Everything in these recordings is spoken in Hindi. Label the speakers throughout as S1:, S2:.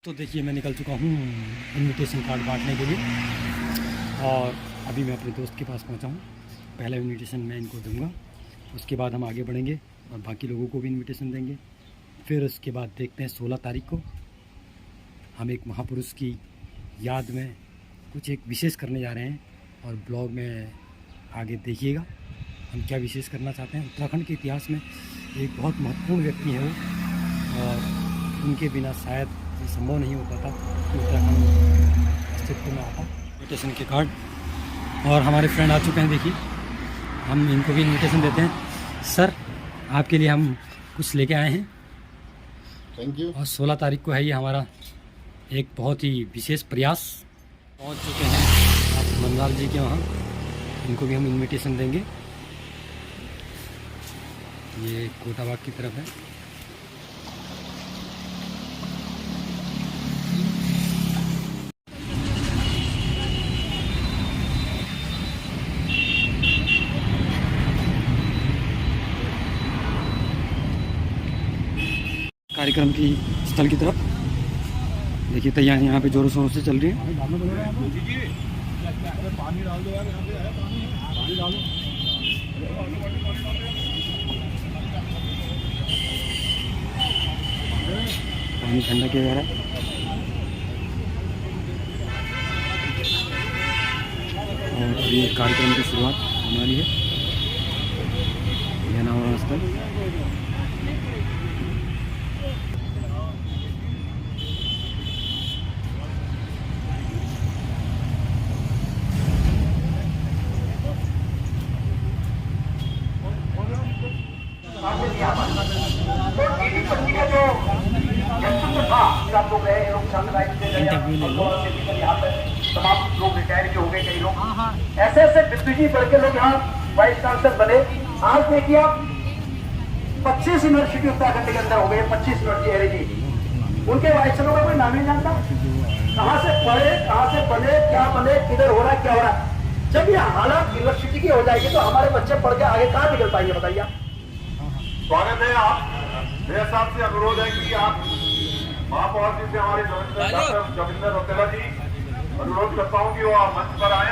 S1: तो देखिए मैं निकल चुका हूँ इनविटेशन कार्ड बांटने के लिए और अभी मैं अपने दोस्त के पास पहुँचा हूँ। पहला इनविटेशन मैं इनको दूंगा, उसके बाद हम आगे बढ़ेंगे और बाकी लोगों को भी इनविटेशन देंगे। फिर उसके बाद देखते हैं 16 तारीख को हम एक महापुरुष की याद में कुछ एक विशेष करने जा रहे हैं और ब्लॉग में आगे देखिएगा हम क्या विशेष करना चाहते हैं। उत्तराखंड के इतिहास में एक बहुत महत्वपूर्ण व्यक्ति है वो, और उनके बिना शायद ये संभव नहीं हो पाता कि उत्तराखंड अस्तित्व में आता। इनविटेशन के कार्ड और हमारे फ्रेंड आ चुके हैं, देखिए हम इनको भी इनविटेशन देते हैं। सर आपके लिए हम कुछ लेके आए हैं।
S2: Thank you.
S1: और 16 तारीख को है ये हमारा एक बहुत ही विशेष प्रयास। पहुंच चुके हैं आप मनलाल जी के वहाँ, इनको भी हम इनविटेशन देंगे। ये कोटाबाग की तरफ है। कार्यक्रम की स्थल की तरफ देखिए तैयारी यहाँ पे जोरों शोरों से चल रही है।
S2: पानी डाल दो यार, यहाँ पे है पानी डालो।
S1: पानी ठंडा किया जा रहा है। और ये कार्यक्रम की शुरुआत होने वाली है। यह नाम स्थल
S3: तमाम लोग रिटायर के हो गए, कई लोग ऐसे ऐसे डिप्टी बढ़ के लोग यहाँ वाइस चांसलर बने। आज देखिए आप 25 यूनिवर्सिटी उत्तराखंड के अंदर हो गए, 25 यूनिवर्सिटी है जी, उनके वाइस चांसलर का कोई नाम नहीं जानता। कहाँ से पढ़े, कहाँ से बने, क्या बने, किधर हो रहा है, क्या हो रहा है। जब ये हालात यूनिवर्सिटी की हो जाएगी तो हमारे बच्चे पढ़ के आगे कहाँ निकल पाएंगे, बताइए।
S2: स्वागत है। आप मेरे साहब से अनुरोध है कि आप महापौर जी से हमारे जोगिंदर रौतेला जी अनुरोध करता हूँ कि वो आप मंच पर आए।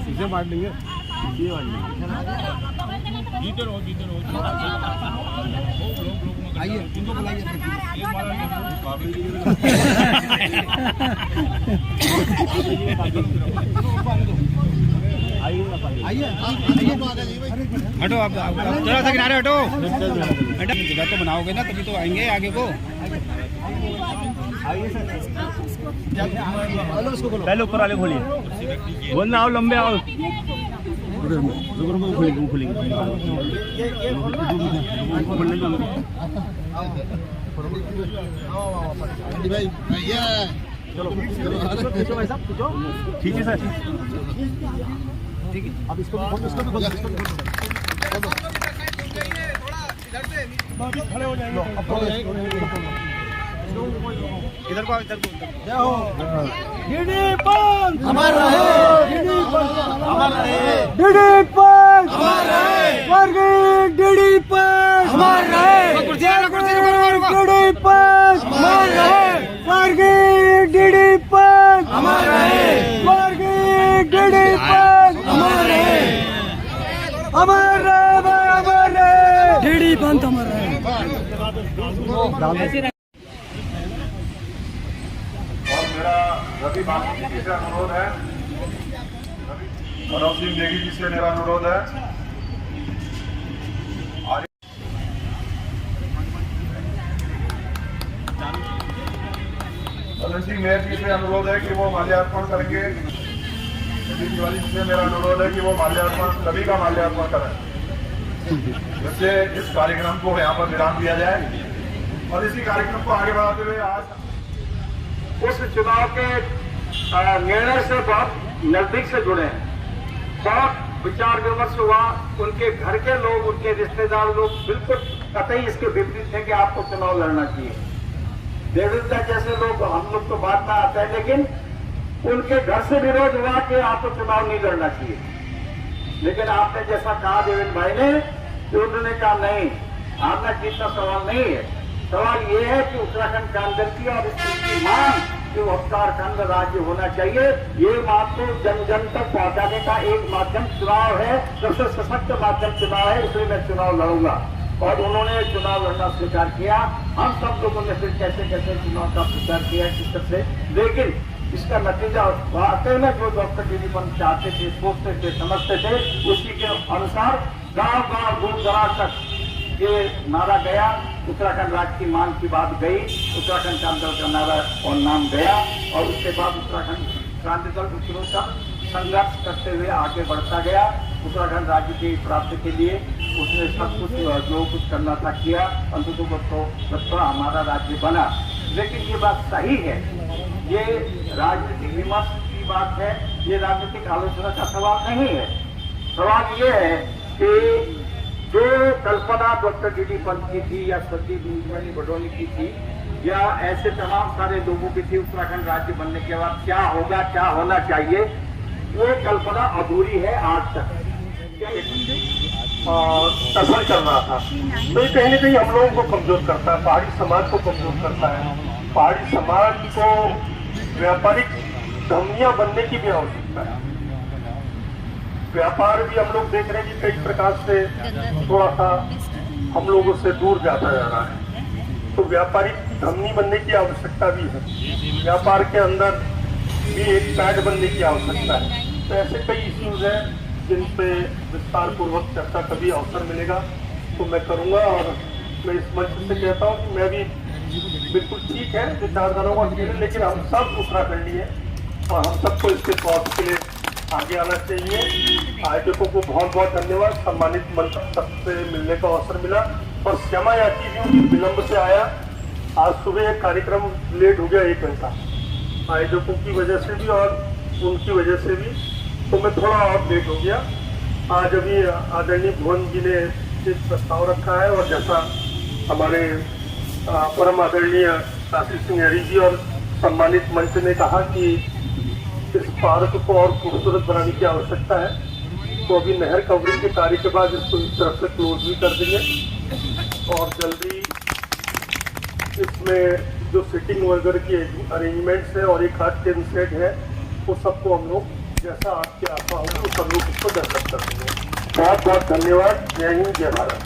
S2: सीधे बांट लेंगे, सीधे बांट लेंगे। आइए इनको बुलाइए।
S4: हटो आप थोड़ा सा किनारे हटो। जगह तो बनाओगे ना तभी तो आएंगे आगे को। पहले ऊपर वाले खोलिए, बोलना आओ लंबे आओ। ठीक है सर, ठीक है। अब इसको खड़े हो जाएंगे। इधर को क्या हो डीडी पंथ हमारा है, डीडी पंथ हमारा है, डीडी पंथ हमारा है, वर्गीय डीडी पंथ हमारा है, डीडी पंथ हमारा है, वर्गीय डीडी पंथ हमारा है, वर्गीय डीडी पंथ हमारा है, हमारा है,
S1: डीडी पंथ हमारा है।
S2: मेरा रवि बाबू जी से अनुरोध है, मनोज सिंह नेगी जी से मेरा अनुरोध है। मदन सिंह मेयर जी से अनुरोध है कि वो माल्यार्पण करेंगे। तिवारी जी से मेरा अनुरोध है कि वो माल्यार्पण, सभी का माल्यार्पण करें, जिससे इस कार्यक्रम को यहाँ पर विराम दिया जाए। और इसी कार्यक्रम को आगे बढ़ाते हुए आज उस चुनाव के निर्णय से बहुत नजदीक से जुड़े हैं, बहुत
S3: विचार विमर्श हुआ, उनके घर के लोग, उनके रिश्तेदार लोग बिल्कुल कतई इसके विपरीत थे कि आपको चुनाव लड़ना चाहिए। देवेंद्र जैसे लोग, हम लोग तो बात में आते हैं, लेकिन उनके घर से विरोध हुआ कि आपको चुनाव नहीं लड़ना चाहिए। लेकिन आपने जैसा कहा देवेंद्र भाई ने, कि उन्होंने कहा नहीं, आपका जीतना सवाल नहीं है, सवाल ये है कि उत्तराखंड के अंदर की और इसकी मांग कि उत्तराखंड राज्य होना चाहिए, ये बात को जन जन तक पहुंचाने का एक माध्यम चुनाव है, सबसे सशक्त माध्यम चुनाव है, इसलिए मैं चुनाव लड़ूंगा। और उन्होंने चुनाव लड़ना स्वीकार किया। हम सब लोगों ने फिर कैसे कैसे चुनाव का प्रचार किया किस तरह से, लेकिन इसका नतीजा वाकई में जो डॉक्टर डी.डी. पंत चाहते थे, सोचते थे, समझते थे, उसी के अनुसार गांव गांव दूर दराज तक ये नारा गया। उत्तराखंड राज्य की मांग की बात गई, उत्तराखंड का अंदर का नारा और नाम गया, और उसके बाद उत्तराखंड क्रांति दल उत्तरोत्तर संघर्ष करते हुए आगे बढ़ता गया। उत्तराखंड राज्य की प्राप्ति के लिए उसने सब कुछ जो कुछ करना था किया, अंततः हमारा राज्य बना। लेकिन ये बात सही है, ये राजनीतिक विमर्श की बात है, ये राजनीतिक आलोचना का सवाल नहीं है। सवाल ये है कि जो कल्पना डॉक्टर डी.डी. पंत की थी या सती बडोनी की थी या ऐसे तमाम सारे लोगों की थी, उत्तराखंड राज्य बनने के बाद क्या होगा, क्या होना चाहिए, वो कल्पना अधूरी है आज तक।
S2: दर्शन कर रहा था, तो ये कहीं न कहीं हम लोगों को कमजोर करता है, पहाड़ी समाज को कमजोर करता है। पहाड़ी समाज को व्यापारिक धमनियां बनने की भी आवश्यकता है। व्यापार भी हम लोग देख रहे हैं कि कई प्रकार से थोड़ा सा हम लोगों से दूर जाता जा रहा है, तो व्यापारिक धमनी बनने की आवश्यकता भी है। व्यापार के अंदर भी एक पैड बनने की आवश्यकता है। तो ऐसे कई इश्यूज हैं जिन पे विस्तार पूर्वक चर्चा कभी अवसर मिलेगा तो मैं करूंगा। और मैं इस मंच से कहता हूँ कि मैं भी बिल्कुल ठीक है विचारधाराओं का, लेकिन हम सब उत्तराखंडी हैं और हम सबको इसके स्वास्थ्य के लिए आगे आना चाहिए। आयोजकों को बहुत बहुत धन्यवाद, सम्मानित मंच सबसे मिलने का अवसर मिला और क्षमा याची भी हूँ विलम्ब से आया। आज सुबह एक कार्यक्रम लेट हो गया 1 घंटा, आयोजकों की वजह से भी और उनकी वजह से भी, तो मैं थोड़ा और लेट हो गया। आज अभी आदरणीय भुवन जी ने एक प्रस्ताव रखा है और जैसा हमारे परम आदरणीय काशी सिंह हरी जी और सम्मानित मंच ने कहा कि इस पार्क को और खूबसूरत बनाने की आवश्यकता है, तो अभी नहर कवरिंग के कार्य के बाद इसको इस तरफ से क्लोज भी कर देंगे और जल्दी इसमें जो सिटिंग वगैरह की अरेंजमेंट्स है और एक हाथ टेन सेट है, वो सबको हम लोग जैसा आपके आशा होगी उस हम लोग उसको डेवलप कर देंगे। बहुत बहुत धन्यवाद। जय हिंद, जय भारत।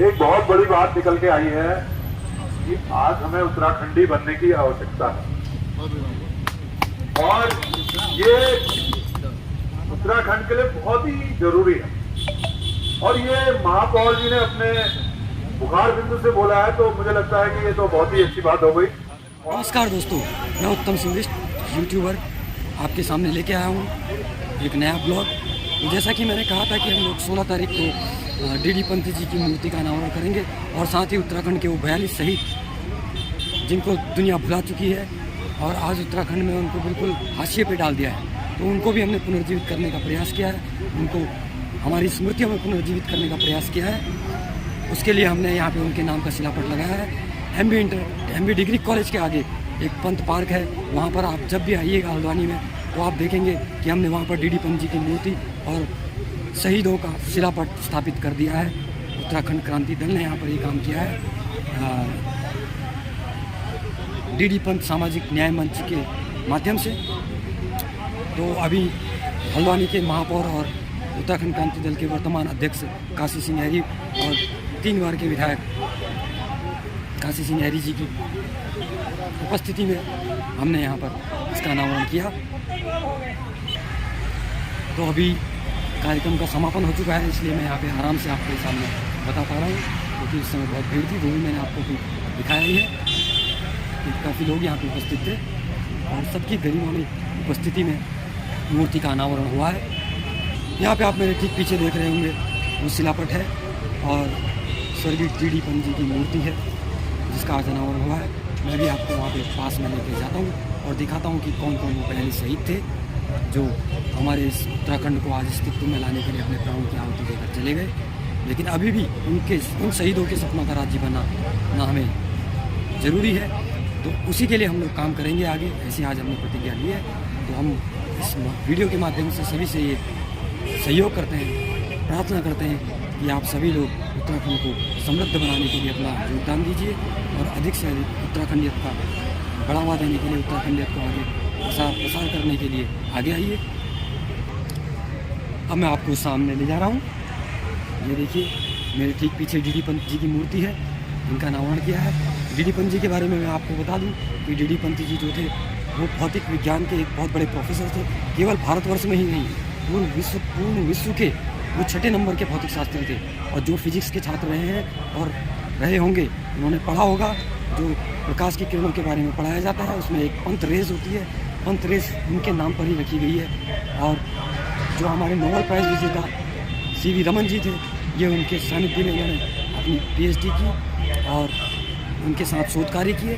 S2: एक बहुत बड़ी बात निकल के आई है कि आज हमें उत्तराखंडी बनने की आवश्यकता है और ये उत्तराखंड के लिए बहुत ही जरूरी है। और ये महापौर जी ने अपने बुखार बिंदु से बोला है, तो मुझे लगता है कि ये तो बहुत ही अच्छी बात हो गई।
S1: नमस्कार दोस्तों, मैं उत्तम सिंह यूट्यूबर आपके सामने लेके आया हूँ एक नया ब्लॉग। तो जैसा कि मैंने कहा था कि हम लोग 16 तारीख को डी.डी. पंत जी की मूर्ति का अनावरण करेंगे और साथ ही उत्तराखंड के वो 42 शहीद जिनको दुनिया भुला चुकी है और आज उत्तराखंड में उनको बिल्कुल हाशिए पे डाल दिया है, तो उनको भी हमने पुनर्जीवित करने का प्रयास किया है, उनको हमारी स्मृतियों में पुनर्जीवित करने का प्रयास किया है। उसके लिए हमने यहाँ पे उनके नाम का शिलापट लगाया है। एमबी डिग्री कॉलेज के आगे एक पंत पार्क है, वहाँ पर आप जब भी आइएगा हल्द्वानी में तो आप देखेंगे कि हमने वहाँ पर डी.डी. पंत जी की मूर्ति और शहीदों का शिलापट स्थापित कर दिया है। उत्तराखंड क्रांति दल ने यहाँ पर ये काम किया है डी.डी. पंत सामाजिक न्याय मंच के माध्यम से। तो अभी हल्द्वानी के महापौर और उत्तराखंड क्रांति दल के वर्तमान अध्यक्ष काशी सिंह हरी और 3 बार के विधायक काशी सिंह हरी जी की उपस्थिति में हमने यहाँ पर इसका अनावरण किया। तो अभी कार्यक्रम का समापन हो चुका है, इसलिए मैं यहाँ पे आराम से आपके सामने बता पा रहा हूँ, क्योंकि इस समय बहुत भीड़ थी, वो भी मैंने आपको भी दिखाया ही है कि काफ़ी लोग यहाँ पे उपस्थित थे और सबकी गरिमामय उपस्थिति में मूर्ति का अनावरण हुआ है। यहाँ पे आप मेरे ठीक पीछे देख रहे होंगे वो शिलापट है और स्वर्गीय डी.डी. पंत जी की मूर्ति है जिसका आज अनावरण हुआ है। मैं भी आपको वहाँ पे पास में लेके जाता हूँ और दिखाता हूँ कि कौन कौन वो पहले शहीद थे जो हमारे इस उत्तराखंड को आज अस्तित्व में लाने के लिए अपने प्राणों की आहुति देकर चले गए। लेकिन अभी भी उन शहीदों के सपनों का राज्य बनना हमें ज़रूरी है, तो उसी के लिए हम लोग काम करेंगे आगे। ऐसे आज हमने प्रतिज्ञा ली है, तो हम इस वीडियो के माध्यम से सभी से ये सहयोग करते हैं, प्रार्थना करते हैं कि आप सभी लोग उत्तराखंड को समृद्ध बनाने के लिए अपना योगदान दीजिए और अधिक से अधिक उत्तराखंडियत का बढ़ावा देने के लिए, उत्तराखंडियत को आगे प्रसार करने के लिए आगे आइए। अब मैं आपको सामने ले जा रहा हूँ। ये देखिए, मेरे ठीक पीछे डी.डी. पंत जी की मूर्ति है, इनका अनावरण किया है। डी.डी. पंत जी के बारे में मैं आपको बता दूं कि डी.डी. पंत जी जो थे वो भौतिक विज्ञान के एक बहुत बड़े प्रोफेसर थे। केवल भारतवर्ष में ही नहीं, पूर्ण विश्व के वो 6 नंबर के भौतिक शास्त्री थे। और जो फिजिक्स के छात्र रहे हैं और रहे होंगे, उन्होंने पढ़ा होगा जो प्रकाश की किरणों के बारे में पढ़ाया जाता है, उसमें एक पंत रेज होती है। पंत रेज उनके नाम पर ही रखी गई है। और जो हमारे नोबेल प्राइज़ विजेता सी.वी. रमन जी थे, ये उनके सानिध्य में उन्होंने अपनी पीएचडी की और उनके साथ शोध कार्य किए।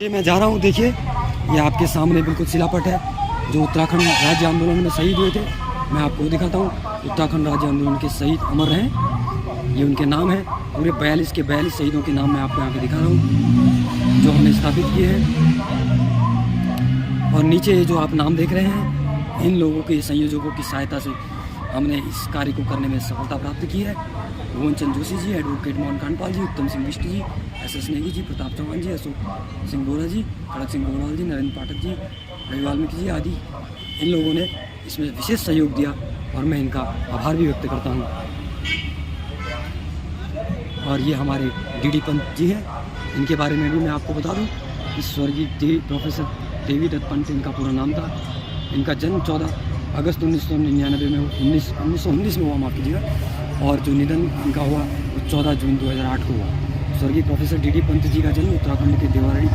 S1: ये मैं जा रहा हूँ, देखिए ये आपके सामने बिल्कुल शिलापट है जो उत्तराखंड राज्य आंदोलन में शहीद हुए थे। मैं आपको दिखाता हूँ, उत्तराखंड राज्य आंदोलन के शहीद अमर हैं, ये उनके नाम हैं। पूरे 42 के 42 शहीदों के नाम मैं आपको यहाँ पे दिखा रहा हूँ जो हमने स्थापित किए हैं। और नीचे जो आप नाम देख रहे हैं, इन लोगों के संयोजकों की सहायता से हमने इस कार्य को करने में सफलता प्राप्त की है। भुवन चंद जोशी जी, एडवोकेट मोहन कांडपाल जी, उत्तम सिंह बिष्ट जी, एस.एस. नेगी जी, प्रताप चौहान जी, अशोक सिंह बोरा जी, खड़क सिंह गोरवाल जी, नरेंद्र पाठक जी, रवि वाल्मीकि जी आदि इन लोगों ने इसमें विशेष सहयोग दिया और मैं इनका आभार भी व्यक्त करता हूँ। और ये हमारे डी.डी. पंत जी हैं, इनके बारे में भी मैं आपको बता दूँ कि स्वर्गीय प्रोफेसर देवी दत्त पंत इनका पूरा नाम था। इनका जन्म 14 अगस्त 1999 में 1919 में हुआ, माफ़ कीजिएगा। और जो निधन इनका हुआ वो 14 जून 2008 को हुआ। स्वर्गीय प्रोफेसर डी.डी. पंत जी का जन्म उत्तराखंड के देवाड़ी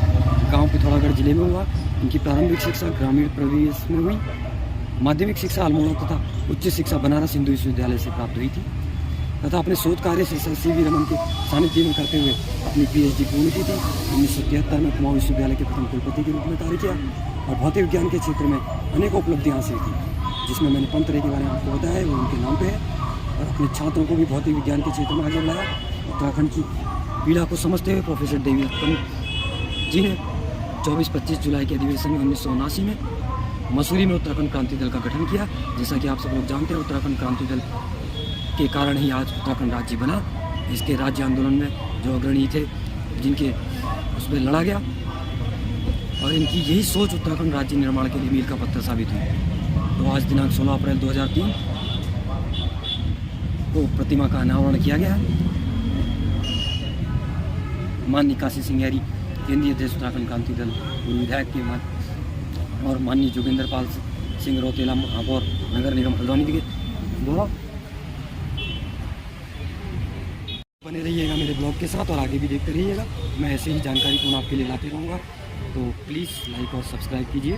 S1: गांव पिथौरागढ़ जिले में हुआ। इनकी प्रारंभिक शिक्षा ग्रामीण परिवेश में हुई। माध्यमिक शिक्षा अल्मोड़ा तथा उच्च शिक्षा बनारस हिंदू विश्वविद्यालय से प्राप्त हुई थी तथा अपने शोध कार्य से सर सी.वी. रमन के सानिध्य में करते हुए अपनी पीएचडी पूर्ण की थी। 1973 में कुमाऊं विश्वविद्यालय के प्रथम कुलपति के रूप में कार्य किया और भौतिक विज्ञान के क्षेत्र में अनेक उपलब्धियाँ हासिल की, जिसमें मैंने पंत रे के बारे में आपको बताया है, वो उनके नाम पे है। और अपने छात्रों को भी भौतिक विज्ञान के क्षेत्र में आगे बढ़ाया। उत्तराखंड की पीड़ा को समझते हुए प्रोफेसर देवी दत्त पंत जी ने 24-25 जुलाई के अधिवेशन में 1979 में मसूरी में उत्तराखंड क्रांति दल का गठन किया। जैसा कि आप सब लोग जानते हैं, उत्तराखंड क्रांति दल के कारण ही आज उत्तराखंड राज्य बना। इसके राज्य आंदोलन में जो अग्रणी थे, जिनके उसमें लड़ा गया और इनकी यही सोच उत्तराखंड राज्य निर्माण के लिए मील का पत्थर साबित हुई। तो आज दिनांक 16 अप्रैल 2003 को प्रतिमा का अनावरण किया गया। माननीय काशी सिंह यारी, केंद्रीय अध्यक्ष उत्तराखंड क्रांति दल, पूर्व विधायक के और माननीय जोगिंदर पाल सिंह रौतेला, महापौर नगर निगम हल्द्वानी के द्वारा। बने रहिएगा मेरे ब्लॉग के साथ और आगे भी देखते रहिएगा। मैं ऐसे ही जानकारी पूर्ण आपके लिए लाते रहूँगा, तो प्लीज़ लाइक और सब्सक्राइब कीजिए।